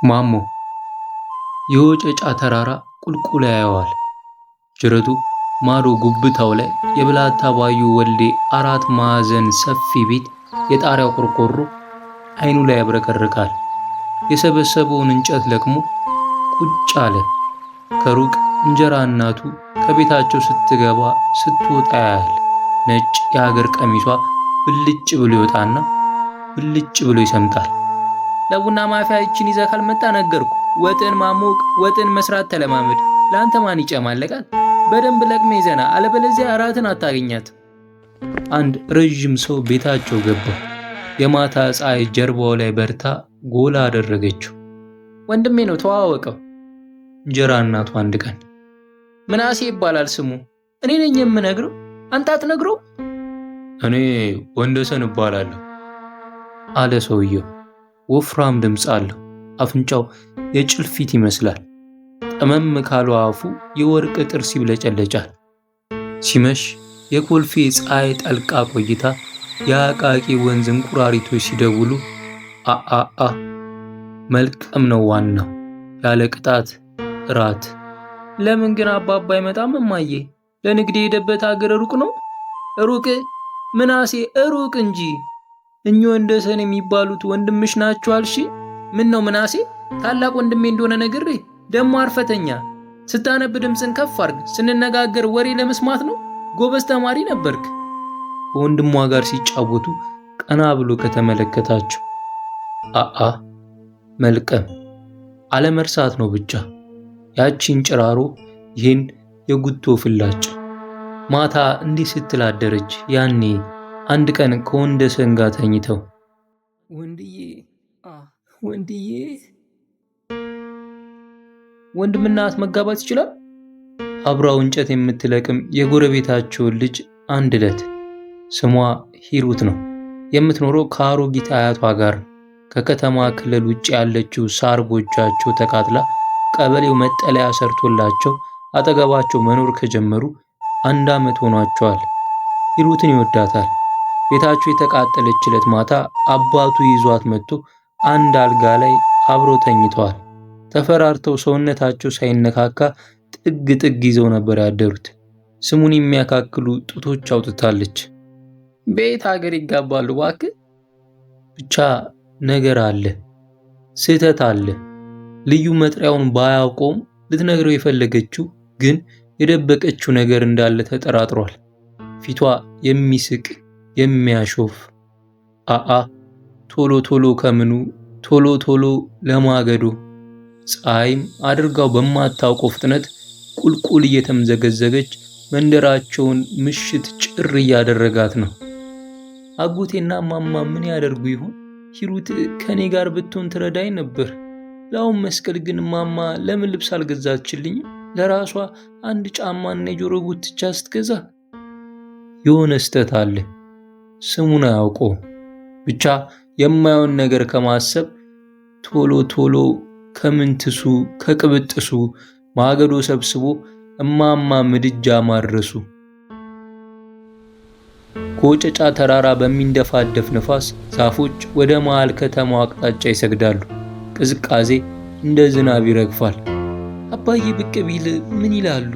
ማሞ የወጨጫ ተራራ ቁልቁል ያየዋል። ጅረቱ ማዶ ጉብታው ላይ የብላታ ባዩ ወልዴ አራት ማዕዘን ሰፊ ቤት የጣሪያው ቆርቆሮ አይኑ ላይ ያብረቀርቃል። የሰበሰበውን እንጨት ለቅሞ ቁጭ አለ። ከሩቅ እንጀራ እናቱ ከቤታቸው ስትገባ ስትወጣ ያያል። ነጭ የሀገር ቀሚሷ ብልጭ ብሎ ይወጣና ብልጭ ብሎ ይሰምጣል። ለቡና ማፊያ እችን ይዘህ ካልመጣ ነገርኩ። ወጥን ማሞቅ ወጥን መስራት ተለማመድ። ለአንተ ማን ይጨማለቃል? በደንብ ለቅሜ ይዘና፣ አለበለዚያ እራትን አታገኛት። አንድ ረዥም ሰው ቤታቸው ገባ። የማታ ፀሐይ ጀርባው ላይ በርታ ጎላ አደረገችው። ወንድሜ ነው ተዋወቀው። እንጀራ እናቱ አንድ ቀን ምናሴ ይባላል ስሙ። እኔ ነኝ የምነግረው፣ አንተ አትነግረው? እኔ ወንደሰን እባላለሁ አለ ሰውየው። ወፍራም ድምፅ አለው። አፍንጫው የጭልፊት ይመስላል። ጠመም ካለው አፉ የወርቅ ጥርስ ይብለጨለጫል። ሲመሽ የኮልፌ ፀሐይ ጠልቃ ቆይታ የአቃቂ ወንዝ እንቁራሪቶች ሲደውሉ አአአ መልቀም ነው ዋናው፣ ያለ ቅጣት እራት። ለምን ግን አባባ አይመጣም እማዬ? ለንግድ የሄደበት አገር ሩቅ ነው? ሩቅ ምናሴ ሩቅ እንጂ። እኚህ ወንደሰን የሚባሉት ወንድምሽ ናቸው አልሽ? ምን ነው ምናሴ? ታላቅ ወንድሜ እንደሆነ ነግሬ ደሞ አርፈተኛ። ስታነብ ድምፅን ከፍ አርግ። ስንነጋገር ወሬ ለመስማት ነው። ጎበዝ ተማሪ ነበርክ። ከወንድሟ ጋር ሲጫወቱ ቀና ብሎ ከተመለከታቸው አአ መልቀም አለመርሳት ነው ብቻ። ያቺን ጭራሮ ይህን የጉቶ ፍላጭ ማታ እንዲህ ስትል አደረች። ያኔ አንድ ቀን ከወንደሰን ጋር ተኝተው ወንድዬ ወንድምና እህት መጋባት ይችላል? አብራው እንጨት የምትለቅም የጎረቤታቸውን ልጅ አንድ ዕለት ስሟ ሂሩት ነው። የምትኖረው ከአሮጊት አያቷ ጋር። ከከተማ ክልል ውጭ ያለችው ሳር ጎጇቸው ተቃጥላ ቀበሌው መጠለያ ሰርቶላቸው አጠገባቸው መኖር ከጀመሩ 1 ዓመት ሆኗቸዋል። ሂሩትን ይወዳታል። ቤታቸው የተቃጠለች ዕለት ማታ አባቱ ይዟት መጥቶ አንድ አልጋ ላይ አብረው ተኝተዋል። ተፈራርተው ሰውነታቸው ሳይነካካ ጥግ ጥግ ይዘው ነበር ያደሩት። ስሙን የሚያካክሉ ጡቶች አውጥታለች። ቤት ሀገር ይጋባሉ እባክህ። ብቻ ነገር አለ፣ ስህተት አለ። ልዩ መጥሪያውን ባያውቀውም ልትነግረው የፈለገችው ግን የደበቀችው ነገር እንዳለ ተጠራጥሯል። ፊቷ የሚስቅ የሚያሾፍ አአ ቶሎ ቶሎ ከምኑ ቶሎ ቶሎ ለማገዶ። ፀሐይም አድርጋው በማታውቀው ፍጥነት ቁልቁል እየተምዘገዘገች መንደራቸውን ምሽት ጭር እያደረጋት ነው። አጎቴና ማማ ምን ያደርጉ ይሆን? ሂሩት ከኔ ጋር ብትሆን ትረዳኝ ነበር። ለአሁን መስቀል ግን ማማ ለምን ልብስ አልገዛችልኝም? ለራሷ አንድ ጫማና የጆሮ ጉትቻ ስትገዛ። የሆነ ስተት አለ። ስሙን አያውቀው። ብቻ የማየውን ነገር ከማሰብ ቶሎ ቶሎ ከምንትሱ ከቅብጥሱ ማገዶ ሰብስቦ እማማ ምድጃ ማድረሱ። ከወጨጫ ተራራ በሚንደፋደፍ ነፋስ ዛፎች ወደ መሃል ከተማው አቅጣጫ ይሰግዳሉ። ቅዝቃዜ እንደ ዝናብ ይረግፋል። አባዬ ብቅ ቢል ምን ይላሉ?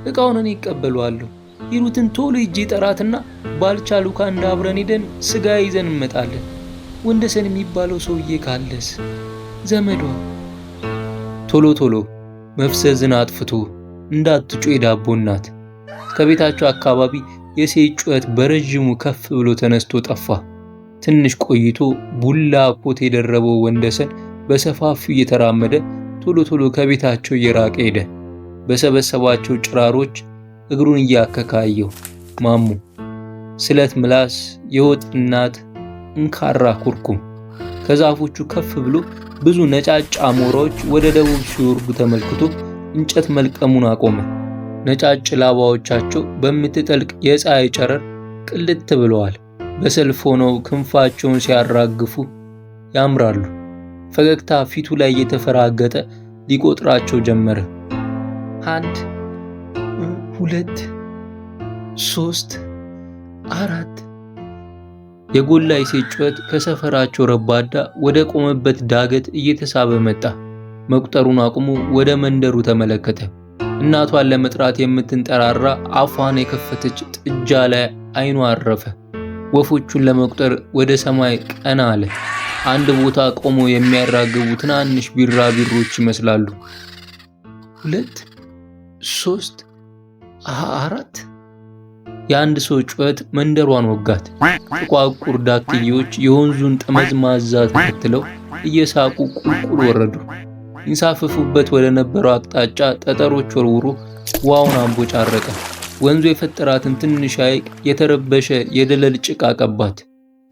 እቃውን እኔ ይቀበለዋለሁ። ሂሩትን ቶሎ ሂጄ ጠራትና ባልቻ ሉካንዳ አብረን ሄደን ስጋ ይዘን እንመጣለን። ወንደሰን የሚባለው ሰውዬ ካለስ ዘመዷ። ቶሎ ቶሎ መፍሰዝን አጥፍቶ እንዳትጮ የዳቦ እናት። ከቤታቸው አካባቢ የሴት ጩኸት በረዥሙ ከፍ ብሎ ተነስቶ ጠፋ። ትንሽ ቆይቶ ቡላ ኮት የደረበው ወንደሰን በሰፋፊው እየተራመደ ቶሎ ቶሎ ከቤታቸው እየራቀ ሄደ። በሰበሰባቸው ጭራሮች እግሩን እያከካየው ማሙ ስለት ምላስ የወጥ እናት እንካራ ኩርኩም። ከዛፎቹ ከፍ ብሎ ብዙ ነጫጭ አሞራዎች ወደ ደቡብ ሲወርዱ ተመልክቶ እንጨት መልቀሙን አቆመ። ነጫጭ ላባዎቻቸው በምትጠልቅ የፀሐይ ጨረር ቅልጥ ብለዋል። በሰልፍ ሆነው ክንፋቸውን ሲያራግፉ ያምራሉ። ፈገግታ ፊቱ ላይ የተፈራገጠ ሊቆጥራቸው ጀመረ። 1 2 3 4 የጎላ የሴት ጩኸት ከሰፈራቸው ረባዳ ወደ ቆመበት ዳገት እየተሳበ መጣ። መቁጠሩን አቁሞ ወደ መንደሩ ተመለከተ። እናቷን ለመጥራት የምትንጠራራ አፏን የከፈተች ጥጃ ላይ አይኑ አረፈ። ወፎቹን ለመቁጠር ወደ ሰማይ ቀና አለ። አንድ ቦታ ቆሞ የሚያራግቡ ትናንሽ ቢራቢሮች ይመስላሉ። 2 3 4 የአንድ ሰው ጩኸት መንደሯን ወጋት። ጥቋቁር ዳክዬዎች የወንዙን ጠመዝማዛ ተከትለው እየሳቁ ቁልቁል ወረዱ። ይንሳፈፉበት ወደ ነበረው አቅጣጫ ጠጠሮች ወርውሮ ውሃውን አንቦጫረቀ። ወንዙ የፈጠራትን ትንሽ ሐይቅ የተረበሸ የደለል ጭቃ ቀባት።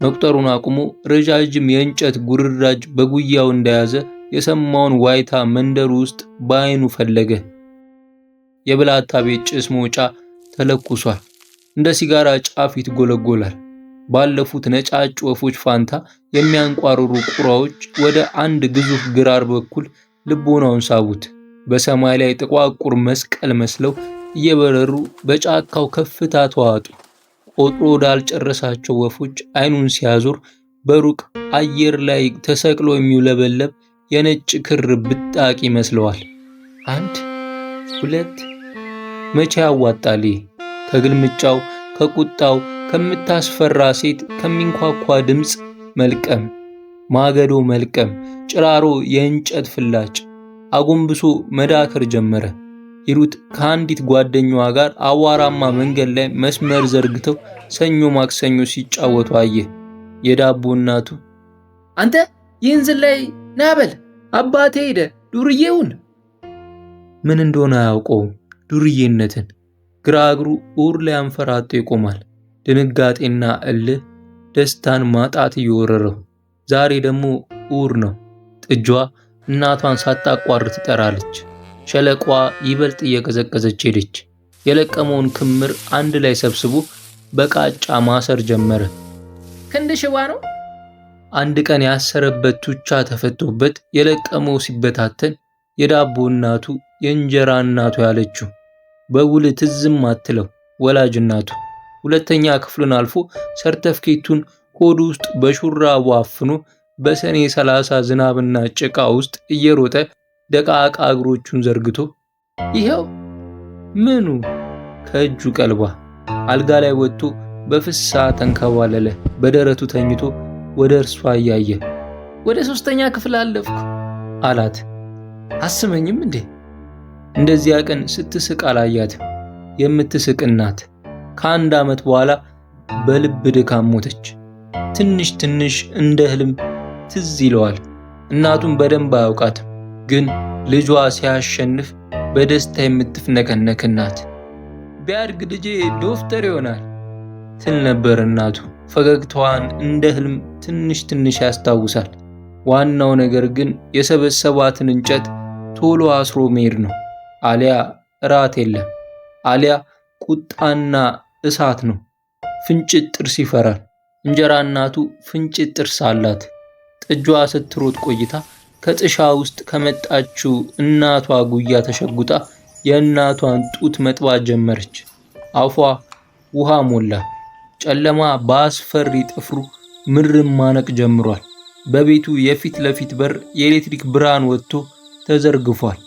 መቁጠሩን አቁሞ ረዣዥም የእንጨት ጉርራጅ በጉያው እንደያዘ የሰማውን ዋይታ መንደሩ ውስጥ በአይኑ ፈለገ። የብላታ ቤት ጭስ መውጫ ተለኩሷል። እንደ ሲጋራ ጫፍ ይትጎለጎላል። ባለፉት ነጫጭ ወፎች ፋንታ የሚያንቋርሩ ቁራዎች ወደ አንድ ግዙፍ ግራር በኩል ልቦናውን ሳቡት። በሰማይ ላይ ጥቋቁር መስቀል መስለው እየበረሩ በጫካው ከፍታ ተዋጡ። ቆጥሮ ወዳልጨረሳቸው ወፎች አይኑን ሲያዞር በሩቅ አየር ላይ ተሰቅሎ የሚውለበለብ የነጭ ክር ብጣቂ ይመስለዋል። 1 2 መቼ ያዋጣል? ከግልምጫው፣ ከቁጣው፣ ከምታስፈራ ሴት ከሚንኳኳ ድምፅ መልቀም፣ ማገዶ መልቀም፣ ጭራሮ የእንጨት ፍላጭ አጎንብሶ መዳከር ጀመረ። ሂሩት ከአንዲት ጓደኛዋ ጋር አዋራማ መንገድ ላይ መስመር ዘርግተው ሰኞ ማክሰኞ ሲጫወቱ አየ። የዳቦ እናቱ አንተ ይህን ዝላይ ናበል አባቴ ሄደ ዱርዬውን ምን እንደሆነ አያውቀውም። ዱርዬነትን ግራ እግሩ ኡር ላይ አንፈራጦ ይቆማል። ድንጋጤና እልህ ደስታን ማጣት እየወረረው ዛሬ ደግሞ ኡር ነው። ጥጃዋ እናቷን ሳታቋርጥ ትጠራለች። ሸለቋ ይበልጥ እየቀዘቀዘች ሄደች። የለቀመውን ክምር አንድ ላይ ሰብስቦ በቃጫ ማሰር ጀመረ። ክንድ ሽባ ነው። አንድ ቀን ያሰረበት ቱቻ ተፈቶበት የለቀመው ሲበታተን የዳቦ እናቱ የእንጀራ እናቱ ያለችው በውል ትዝም አትለው ወላጅ እናቱ ሁለተኛ ክፍሉን አልፎ ሰርተፍኬቱን ሆድ ውስጥ በሹራቡ አፍኖ በሰኔ 30 ዝናብና ጭቃ ውስጥ እየሮጠ ደቃቃ እግሮቹን ዘርግቶ ይሄው ምኑ ከእጁ ቀልባ አልጋ ላይ ወጥቶ በፍሳ ተንከባለለ። በደረቱ ተኝቶ ወደ እርሷ እያየ ወደ 3ኛ ክፍል አለፍኩ አላት። አስመኝም እንዴ? እንደዚያ ቀን ስትስቅ አላያትም። የምትስቅ እናት ከ1 ዓመት በኋላ በልብ ድካም ሞተች። ትንሽ ትንሽ እንደ ህልም ትዝ ይለዋል። እናቱን በደንብ አያውቃትም፣ ግን ልጇ ሲያሸንፍ በደስታ የምትፍነከነክ እናት። ቢያድግ ልጄ ዶክተር ይሆናል ትል ነበር እናቱ። ፈገግታዋን እንደ ህልም ትንሽ ትንሽ ያስታውሳል። ዋናው ነገር ግን የሰበሰባትን እንጨት ቶሎ አስሮ መሄድ ነው። አሊያ እራት የለም፣ አሊያ ቁጣና እሳት ነው። ፍንጭት ጥርስ ይፈራል። እንጀራ እናቱ ፍንጭት ጥርስ አላት። ጥጃዋ ስትሮጥ ቆይታ ከጥሻ ውስጥ ከመጣችው እናቷ ጉያ ተሸጉጣ የእናቷን ጡት መጥባት ጀመረች። አፏ ውሃ ሞላ። ጨለማ በአስፈሪ ጥፍሩ ምድርን ማነቅ ጀምሯል። በቤቱ የፊት ለፊት በር የኤሌክትሪክ ብርሃን ወጥቶ ተዘርግፏል።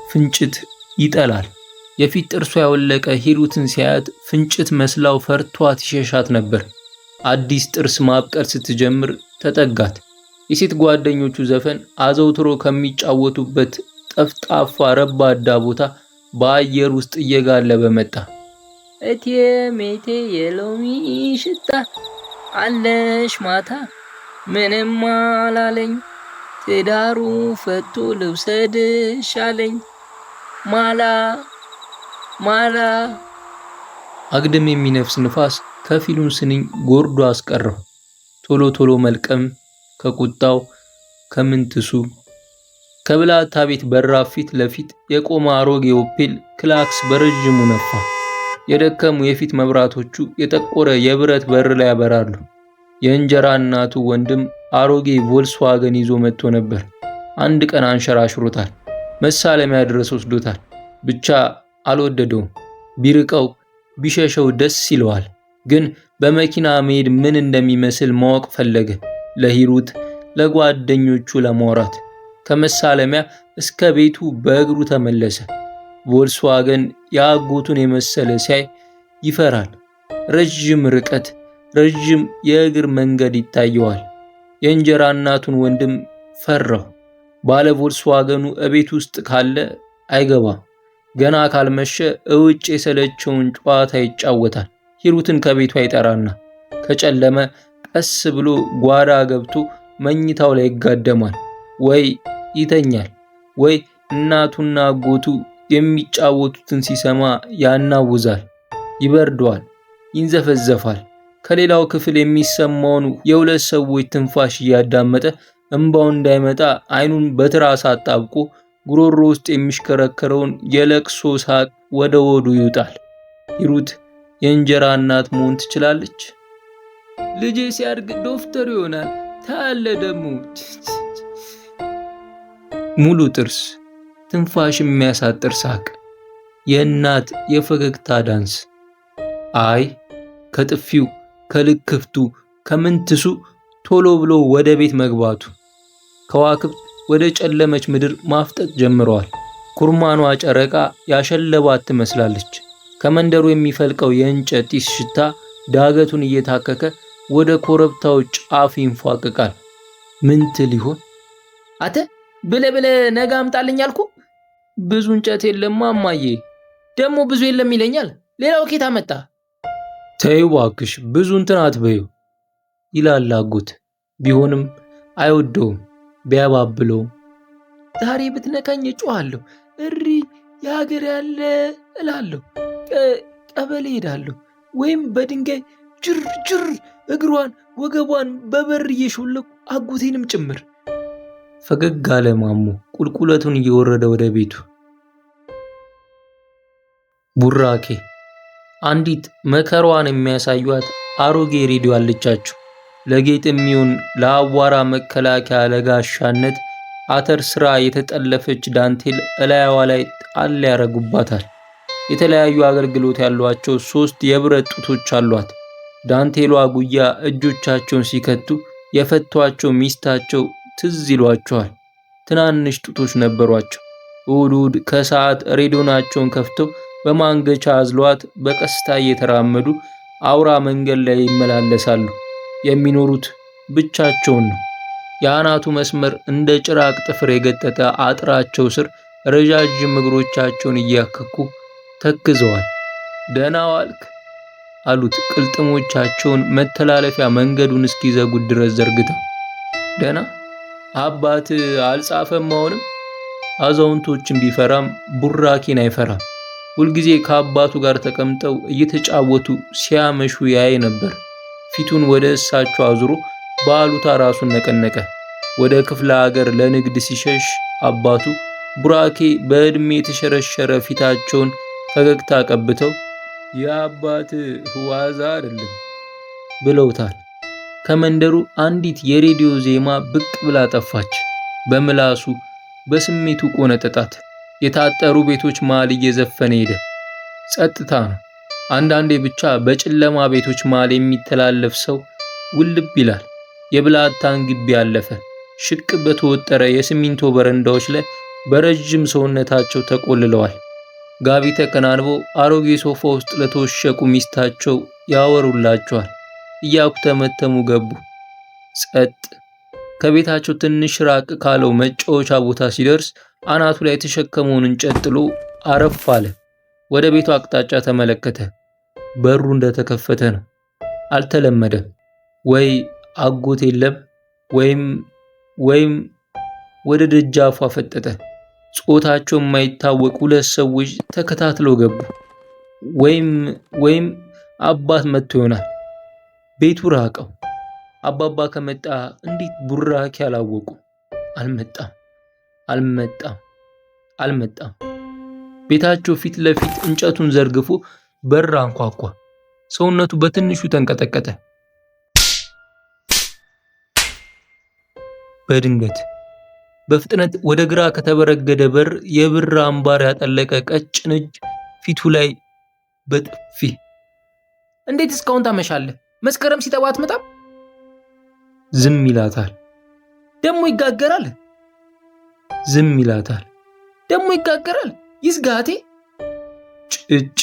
ፍንጭት ይጠላል። የፊት ጥርሷ ያወለቀ ሂሩትን ሲያያት ፍንጭት መስላው ፈርቷት ይሸሻት ነበር። አዲስ ጥርስ ማብቀል ስትጀምር ተጠጋት። የሴት ጓደኞቹ ዘፈን አዘውትሮ ከሚጫወቱበት ጠፍጣፋ ረባዳ ቦታ በአየር ውስጥ እየጋለበ መጣ። እቴ ሜቴ የሎሚ ሽታ አለሽ ማታ ምንም አላለኝ ትዳሩ ፈቶ ልውሰድሽ አለኝ ማላ ማላ። አግድም የሚነፍስ ንፋስ ከፊሉን ስንኝ ጎርዶ አስቀረው። ቶሎ ቶሎ መልቀም ከቁጣው ከምንትሱ ከብላታ ቤት በራፍ ፊት ለፊት የቆመ አሮጌ ኦፔል ክላክስ በረጅሙ ነፋ። የደከሙ የፊት መብራቶቹ የጠቆረ የብረት በር ላይ ያበራሉ። የእንጀራ እናቱ ወንድም አሮጌ ቮልስዋገን ይዞ መጥቶ ነበር። አንድ ቀን አንሸራሽሮታል። መሳለሚያ ድረስ ወስዶታል። ብቻ አልወደደውም። ቢርቀው ቢሸሸው ደስ ይለዋል። ግን በመኪና መሄድ ምን እንደሚመስል ማወቅ ፈለገ። ለሂሩት ለጓደኞቹ ለማውራት ከመሳለሚያ እስከ ቤቱ በእግሩ ተመለሰ። ቮልስዋገን የአጎቱን የመሰለ ሲያይ ይፈራል። ረጅም ርቀት፣ ረጅም የእግር መንገድ ይታየዋል። የእንጀራ እናቱን ወንድም ፈራው። ባለ ቮልስዋገኑ እቤት ውስጥ ካለ አይገባም። ገና ካልመሸ እውጭ የሰለቸውን ጨዋታ ይጫወታል። ሂሩትን ከቤቱ አይጠራና ከጨለመ ቀስ ብሎ ጓዳ ገብቶ መኝታው ላይ ይጋደማል። ወይ ይተኛል፣ ወይ እናቱና አጎቱ የሚጫወቱትን ሲሰማ ያናውዛል። ይበርደዋል፣ ይንዘፈዘፋል። ከሌላው ክፍል የሚሰማውን የሁለት ሰዎች ትንፋሽ እያዳመጠ እንባው እንዳይመጣ አይኑን በትራስ አጣብቆ ጉሮሮ ውስጥ የሚሽከረከረውን የለቅሶ ሳቅ ወደ ሆዱ ይውጣል። ሂሩት የእንጀራ እናት መሆን ትችላለች። ልጄ ሲያድግ ዶክተር ይሆናል ታለ ደግሞ ሙሉ ጥርስ፣ ትንፋሽ የሚያሳጥር ሳቅ፣ የእናት የፈገግታ ዳንስ። አይ ከጥፊው ከልክፍቱ ከምንትሱ ቶሎ ብሎ ወደ ቤት መግባቱ። ከዋክብት ወደ ጨለመች ምድር ማፍጠጥ ጀምረዋል። ኩርማኗ ጨረቃ ያሸለባት ትመስላለች። ከመንደሩ የሚፈልቀው የእንጨት ጢስ ሽታ ዳገቱን እየታከከ ወደ ኮረብታው ጫፍ ይንፏቅቃል። ምን ትል ይሆን? አተ ብለ ነገ አምጣልኝ አልኩ። ብዙ እንጨት የለም እማዬ፣ ደግሞ ብዙ የለም ይለኛል። ሌላው ኬታ መጣ? ተይው እባክሽ ብዙ እንትን አትበይው ይላል አጎት። ቢሆንም አይወደውም ቢያባብለውም። ዛሬ ብትነካኝ እጮሃለሁ፣ እሪ የሀገር ያለ እላለሁ። ቀበሌ ሄዳለሁ፣ ወይም በድንጋይ ጅር እግሯን ወገቧን በበር እየሾለኩ አጎቴንም ጭምር። ፈገግ አለ ማሞ ቁልቁለቱን እየወረደ ወደ ቤቱ። ቡራኬ። አንዲት መከሯን የሚያሳዩት አሮጌ ሬዲዮ አለቻቸው። ለጌጥ የሚሆን ለአቧራ መከላከያ ለጋሻነት አተር ስራ የተጠለፈች ዳንቴል እላያዋ ላይ ጣል ያረጉባታል። የተለያዩ አገልግሎት ያሏቸው 3 የብረት ጡቶች አሏት። ዳንቴሏ ጉያ እጆቻቸውን ሲከቱ የፈቷቸው ሚስታቸው ትዝ ይሏቸዋል። ትናንሽ ጡቶች ነበሯቸው። እሑድ ከሰዓት ሬዲዮናቸውን ከፍተው በማንገቻ አዝሏት በቀስታ እየተራመዱ አውራ መንገድ ላይ ይመላለሳሉ። የሚኖሩት ብቻቸውን ነው። የአናቱ መስመር እንደ ጭራቅ ጥፍር የገጠጠ አጥራቸው ስር ረዣዥም እግሮቻቸውን እያከኩ ተክዘዋል። ደህና ዋልክ አሉት ቅልጥሞቻቸውን መተላለፊያ መንገዱን እስኪዘጉት ድረስ ዘርግተው። ደህና አባት አልጻፈም አሁንም። አዛውንቶችን ቢፈራም ቡራኬን አይፈራም። ሁልጊዜ ከአባቱ ጋር ተቀምጠው እየተጫወቱ ሲያመሹ ያይ ነበር። ፊቱን ወደ እሳቸው አዙሮ በአሉታ ራሱን ነቀነቀ። ወደ ክፍለ ሀገር ለንግድ ሲሸሽ አባቱ ቡራኬ በዕድሜ የተሸረሸረ ፊታቸውን ፈገግታ ቀብተው የአባት ዋዛ አይደለም ብለውታል። ከመንደሩ አንዲት የሬዲዮ ዜማ ብቅ ብላ ጠፋች። በምላሱ በስሜቱ ቆነጠጣት። የታጠሩ ቤቶች መሃል እየዘፈነ ሄደ። ጸጥታ ነው። አንዳንዴ ብቻ በጨለማ ቤቶች መሃል የሚተላለፍ ሰው ውልብ ይላል። የብላታን ግቢ አለፈ። ሽቅ በተወጠረ የሲሚንቶ በረንዳዎች ላይ በረጅም ሰውነታቸው ተቆልለዋል። ጋቢ ተከናንበው አሮጌ ሶፋ ውስጥ ለተወሸቁ ሚስታቸው ያወሩላቸዋል። እያኩተመተሙ ገቡ። ጸጥ። ከቤታቸው ትንሽ ራቅ ካለው መጫወቻ ቦታ ሲደርስ አናቱ ላይ የተሸከመውን እንጨት ጥሎ አረፍ አለ። ወደ ቤቱ አቅጣጫ ተመለከተ። በሩ እንደተከፈተ ነው። አልተለመደም። ወይ አጎት የለም ወይም ወደ ደጃፉ አፈጠጠ። ጾታቸው የማይታወቅ 2 ሰዎች ተከታትለው ገቡ። ወይም አባት መጥቶ ይሆናል። ቤቱ ራቀው። አባባ ከመጣ እንዴት ቡራኬ አላወቁ? አልመጣም። ቤታቸው ፊት ለፊት እንጨቱን ዘርግፎ በር አንኳኳ። ሰውነቱ በትንሹ ተንቀጠቀጠ። በድንገት በፍጥነት ወደ ግራ ከተበረገደ በር የብር አምባር ያጠለቀ ቀጭን እጅ ፊቱ ላይ በጥፊ እንዴት እስካሁን ታመሻለህ? መስከረም ሲጠባ አትመጣም? ዝም ይላታል። ደሞ ይጋገራል። ዝም ይላታል። ደሞ ይጋገራል። ይዝጋቴ። ጭጭ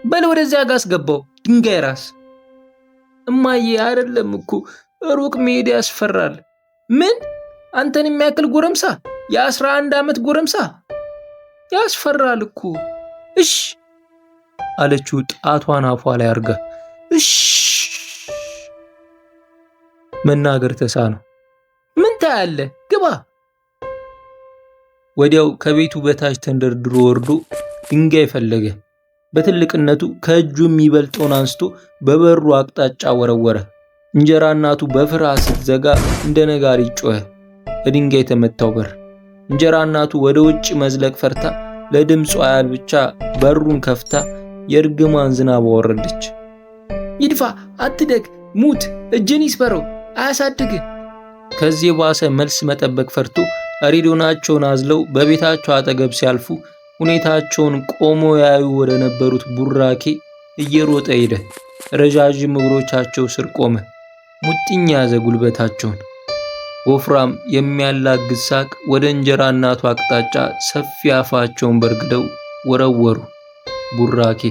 በል ወደዚያ ጋር አስገባው ድንጋይ ራስ። እማዬ አይደለም እኮ ሩቅ መሄድ ያስፈራል። ምን? አንተን የሚያክል ጎረምሳ፣ የ11 ዓመት ጎረምሳ ያስፈራል እኮ። እሽ አለችው ጣቷን አፏ ላይ አርጋ። እሽ መናገር ተሳነው። ምን ታያለህ? ግባ። ወዲያው ከቤቱ በታች ተንደርድሮ ወርዶ ድንጋይ ፈለገ። በትልቅነቱ ከእጁ የሚበልጠውን አንስቶ በበሩ አቅጣጫ ወረወረ። እንጀራ እናቱ በፍርሃት ስትዘጋ እንደ ነጋሪት ጮኸ በድንጋይ የተመታው በር። እንጀራ እናቱ ወደ ውጭ መዝለቅ ፈርታ ለድምጿ ያህል ብቻ በሩን ከፍታ የእርግማን ዝናብ አወረደች። ይድፋ፣ አትደግ፣ ሙት፣ እጅን ይስበረው፣ አያሳድግ። ከዚህ የባሰ መልስ መጠበቅ ፈርቶ ሬዲዮናቸውን አዝለው በቤታቸው አጠገብ ሲያልፉ ሁኔታቸውን ቆመው ያዩ ወደ ነበሩት ቡራኬ እየሮጠ ሄደ። ረዣዥም እግሮቻቸው ስር ቆመ። ሙጥኝ ያዘ ጉልበታቸውን። ወፍራም የሚያላግስ ሳቅ ወደ እንጀራ እናቱ አቅጣጫ ሰፊ አፋቸውን በርግደው ወረወሩ። ቡራኬ